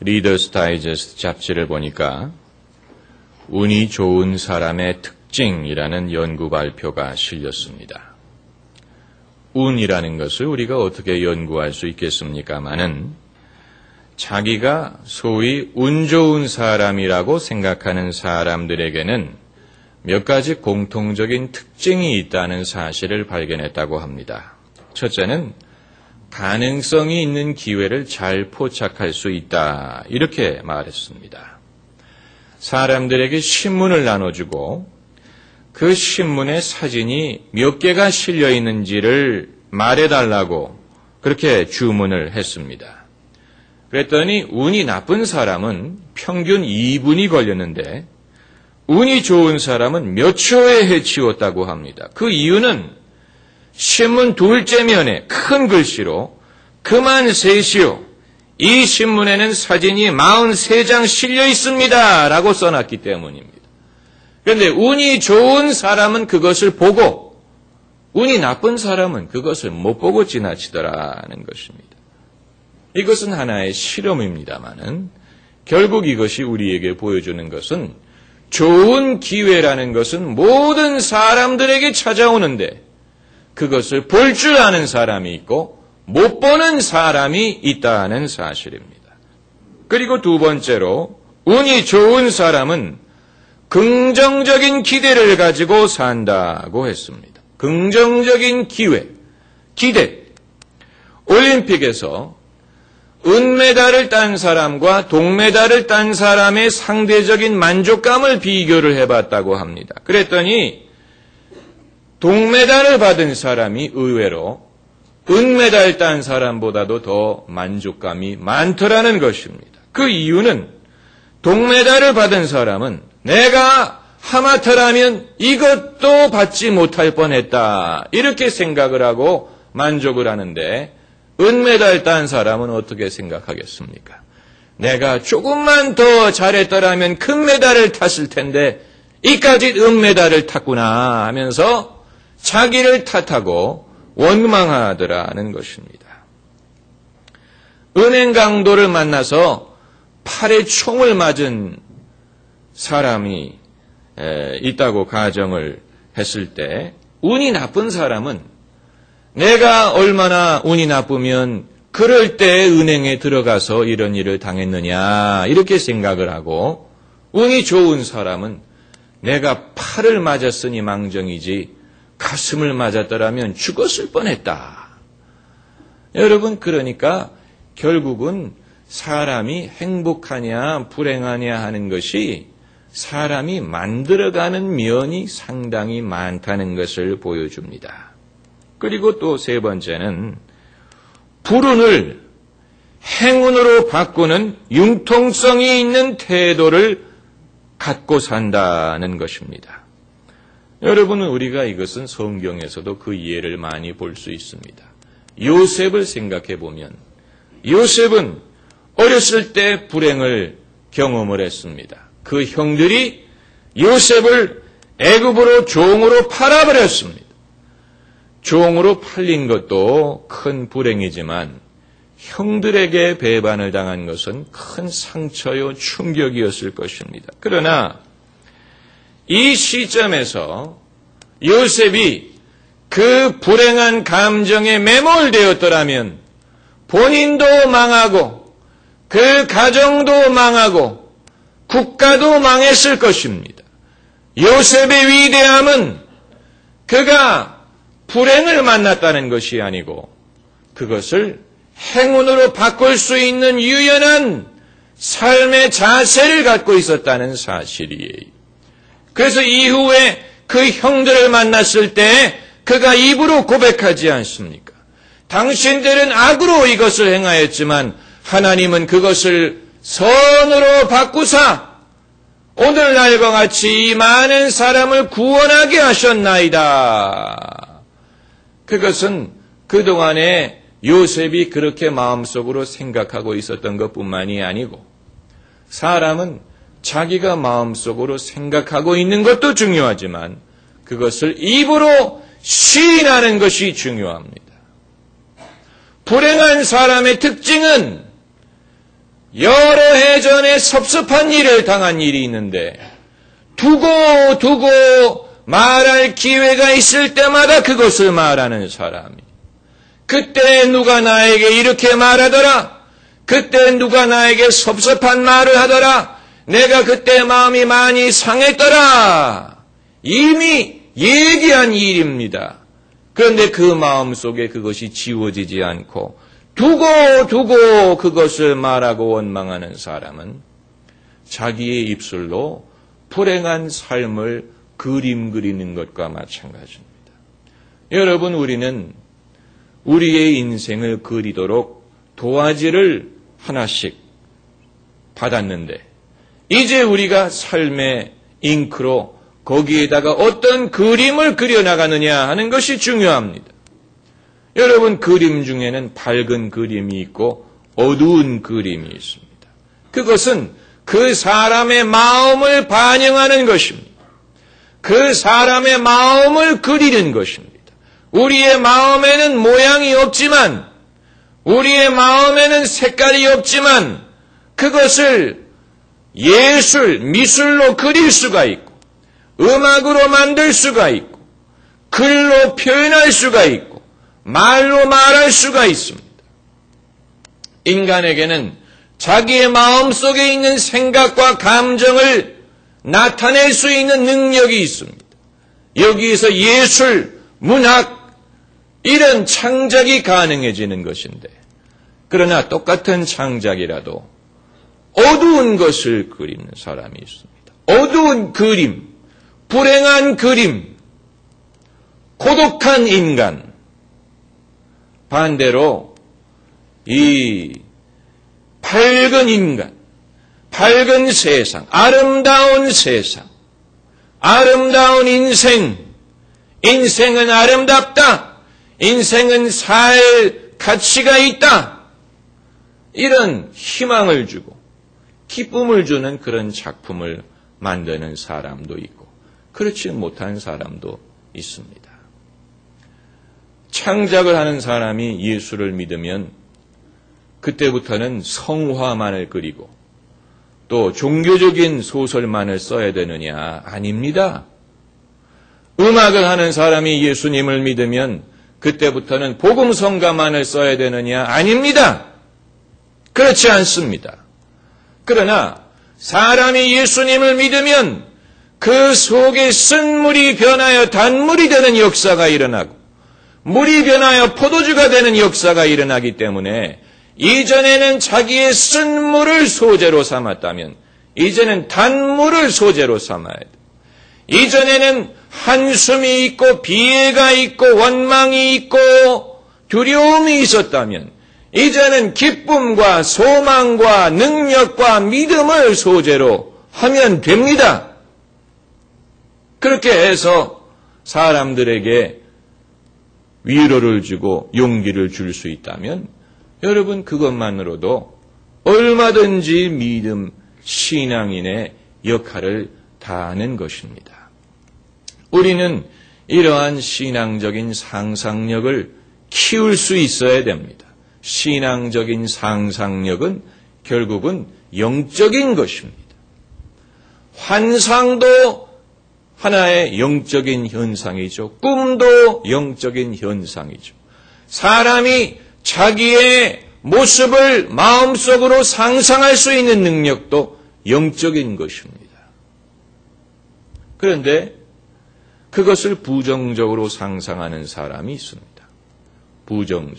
리더스 다이제스트 잡지를 보니까 운이 좋은 사람의 특징이라는 연구 발표가 실렸습니다. 운이라는 것을 우리가 어떻게 연구할 수 있겠습니까마는 자기가 소위 운 좋은 사람이라고 생각하는 사람들에게는 몇 가지 공통적인 특징이 있다는 사실을 발견했다고 합니다. 첫째는 가능성이 있는 기회를 잘 포착할 수 있다. 이렇게 말했습니다. 사람들에게 신문을 나눠주고 그 신문에 사진이 몇 개가 실려 있는지를 말해달라고 그렇게 주문을 했습니다. 그랬더니 운이 나쁜 사람은 평균 2분이 걸렸는데 운이 좋은 사람은 몇 초에 해치웠다고 합니다. 그 이유는 신문 둘째 면에 큰 글씨로 그만 세시오. 이 신문에는 사진이 43장 실려 있습니다. 라고 써놨기 때문입니다. 그런데 운이 좋은 사람은 그것을 보고 운이 나쁜 사람은 그것을 못 보고 지나치더라는 것입니다. 이것은 하나의 실험입니다마는 결국 이것이 우리에게 보여주는 것은 좋은 기회라는 것은 모든 사람들에게 찾아오는데 그것을 볼 줄 아는 사람이 있고 못 보는 사람이 있다는 사실입니다. 그리고 두 번째로 운이 좋은 사람은 긍정적인 기대를 가지고 산다고 했습니다. 긍정적인 기대. 올림픽에서 은메달을 딴 사람과 동메달을 딴 사람의 상대적인 만족감을 비교를 해봤다고 합니다. 그랬더니 동메달을 받은 사람이 의외로 은메달 딴 사람보다도 더 만족감이 많더라는 것입니다. 그 이유는 동메달을 받은 사람은 내가 하마터라면 이것도 받지 못할 뻔했다. 이렇게 생각을 하고 만족을 하는데 은메달 딴 사람은 어떻게 생각하겠습니까? 내가 조금만 더 잘했더라면 금메달을 탔을 텐데 이까지 은메달을 탔구나 하면서 자기를 탓하고 원망하더라는 것입니다. 은행 강도를 만나서 팔에 총을 맞은 사람이 있다고 가정을 했을 때 운이 나쁜 사람은 내가 얼마나 운이 나쁘면 그럴 때 은행에 들어가서 이런 일을 당했느냐 이렇게 생각을 하고 운이 좋은 사람은 내가 팔을 맞았으니 망정이지 가슴을 맞았더라면 죽었을 뻔했다. 여러분 그러니까 결국은 사람이 행복하냐 불행하냐 하는 것이 사람이 만들어가는 면이 상당히 많다는 것을 보여줍니다. 그리고 또 세 번째는 불운을 행운으로 바꾸는 융통성이 있는 태도를 갖고 산다는 것입니다. 여러분은 우리가 이것은 성경에서도 그 예를 많이 볼 수 있습니다. 요셉을 생각해 보면 요셉은 어렸을 때 불행을 경험을 했습니다. 그 형들이 요셉을 애굽으로 종으로 팔아버렸습니다. 종으로 팔린 것도 큰 불행이지만 형들에게 배반을 당한 것은 큰 상처요 충격이었을 것입니다. 그러나 이 시점에서 요셉이 그 불행한 감정에 매몰되었더라면 본인도 망하고 그 가정도 망하고 국가도 망했을 것입니다. 요셉의 위대함은 그가 불행을 만났다는 것이 아니고 그것을 행운으로 바꿀 수 있는 유연한 삶의 자세를 갖고 있었다는 사실이에요. 그래서 이후에 그 형들을 만났을 때 그가 입으로 고백하지 않습니까? 당신들은 악으로 이것을 행하였지만 하나님은 그것을 선으로 바꾸사 오늘날과 같이 이 많은 사람을 구원하게 하셨나이다. 그것은 그동안에 요셉이 그렇게 마음속으로 생각하고 있었던 것뿐만이 아니고 사람은 자기가 마음속으로 생각하고 있는 것도 중요하지만 그것을 입으로 시인하는 것이 중요합니다. 불행한 사람의 특징은 여러 해 전에 섭섭한 일을 당한 일이 있는데 두고 말할 기회가 있을 때마다 그것을 말하는 사람이, 그때 누가 나에게 이렇게 말하더라, 그때 누가 나에게 섭섭한 말을 하더라, 내가 그때 마음이 많이 상했더라, 이미 얘기한 일입니다. 그런데 그 마음 속에 그것이 지워지지 않고 두고 그것을 말하고 원망하는 사람은 자기의 입술로 불행한 삶을 그림 그리는 것과 마찬가지입니다. 여러분, 우리는 우리의 인생을 그리도록 도화지를 하나씩 받았는데 이제 우리가 삶의 잉크로 거기에다가 어떤 그림을 그려나가느냐 하는 것이 중요합니다. 여러분, 그림 중에는 밝은 그림이 있고 어두운 그림이 있습니다. 그것은 그 사람의 마음을 반영하는 것입니다. 그 사람의 마음을 그리는 것입니다. 우리의 마음에는 모양이 없지만, 우리의 마음에는 색깔이 없지만 그것을 미술로 그릴 수가 있고, 음악으로 만들 수가 있고, 글로 표현할 수가 있고, 말로 말할 수가 있습니다. 인간에게는 자기의 마음속에 있는 생각과 감정을 나타낼 수 있는 능력이 있습니다. 여기에서 예술, 문학, 이런 창작이 가능해지는 것인데, 그러나 똑같은 창작이라도 어두운 것을 그리는 사람이 있습니다. 어두운 그림, 불행한 그림, 고독한 인간. 반대로 이 밝은 인간, 밝은 세상, 아름다운 인생, 인생은 아름답다, 인생은 살 가치가 있다, 이런 희망을 주고 기쁨을 주는 그런 작품을 만드는 사람도 있고 그렇지 못한 사람도 있습니다. 창작을 하는 사람이 예수를 믿으면 그때부터는 성화만을 그리고 또 종교적인 소설만을 써야 되느냐? 아닙니다. 음악을 하는 사람이 예수님을 믿으면 그때부터는 복음성가만을 써야 되느냐? 아닙니다. 그렇지 않습니다. 그러나 사람이 예수님을 믿으면 그 속에 쓴 물이 변하여 단물이 되는 역사가 일어나고 물이 변하여 포도주가 되는 역사가 일어나기 때문에 이전에는 자기의 쓴 물을 소재로 삼았다면 이제는 단물을 소재로 삼아야 돼. 이전에는 한숨이 있고 비애가 있고 원망이 있고 두려움이 있었다면 이제는 기쁨과 소망과 능력과 믿음을 소재로 하면 됩니다. 그렇게 해서 사람들에게 위로를 주고 용기를 줄 수 있다면 여러분 그것만으로도 얼마든지 믿음 신앙인의 역할을 다하는 것입니다. 우리는 이러한 신앙적인 상상력을 키울 수 있어야 됩니다. 신앙적인 상상력은 결국은 영적인 것입니다. 환상도 하나의 영적인 현상이죠. 꿈도 영적인 현상이죠. 사람이 자기의 모습을 마음속으로 상상할 수 있는 능력도 영적인 것입니다. 그런데 그것을 부정적으로 상상하는 사람이 있습니다. 부정적.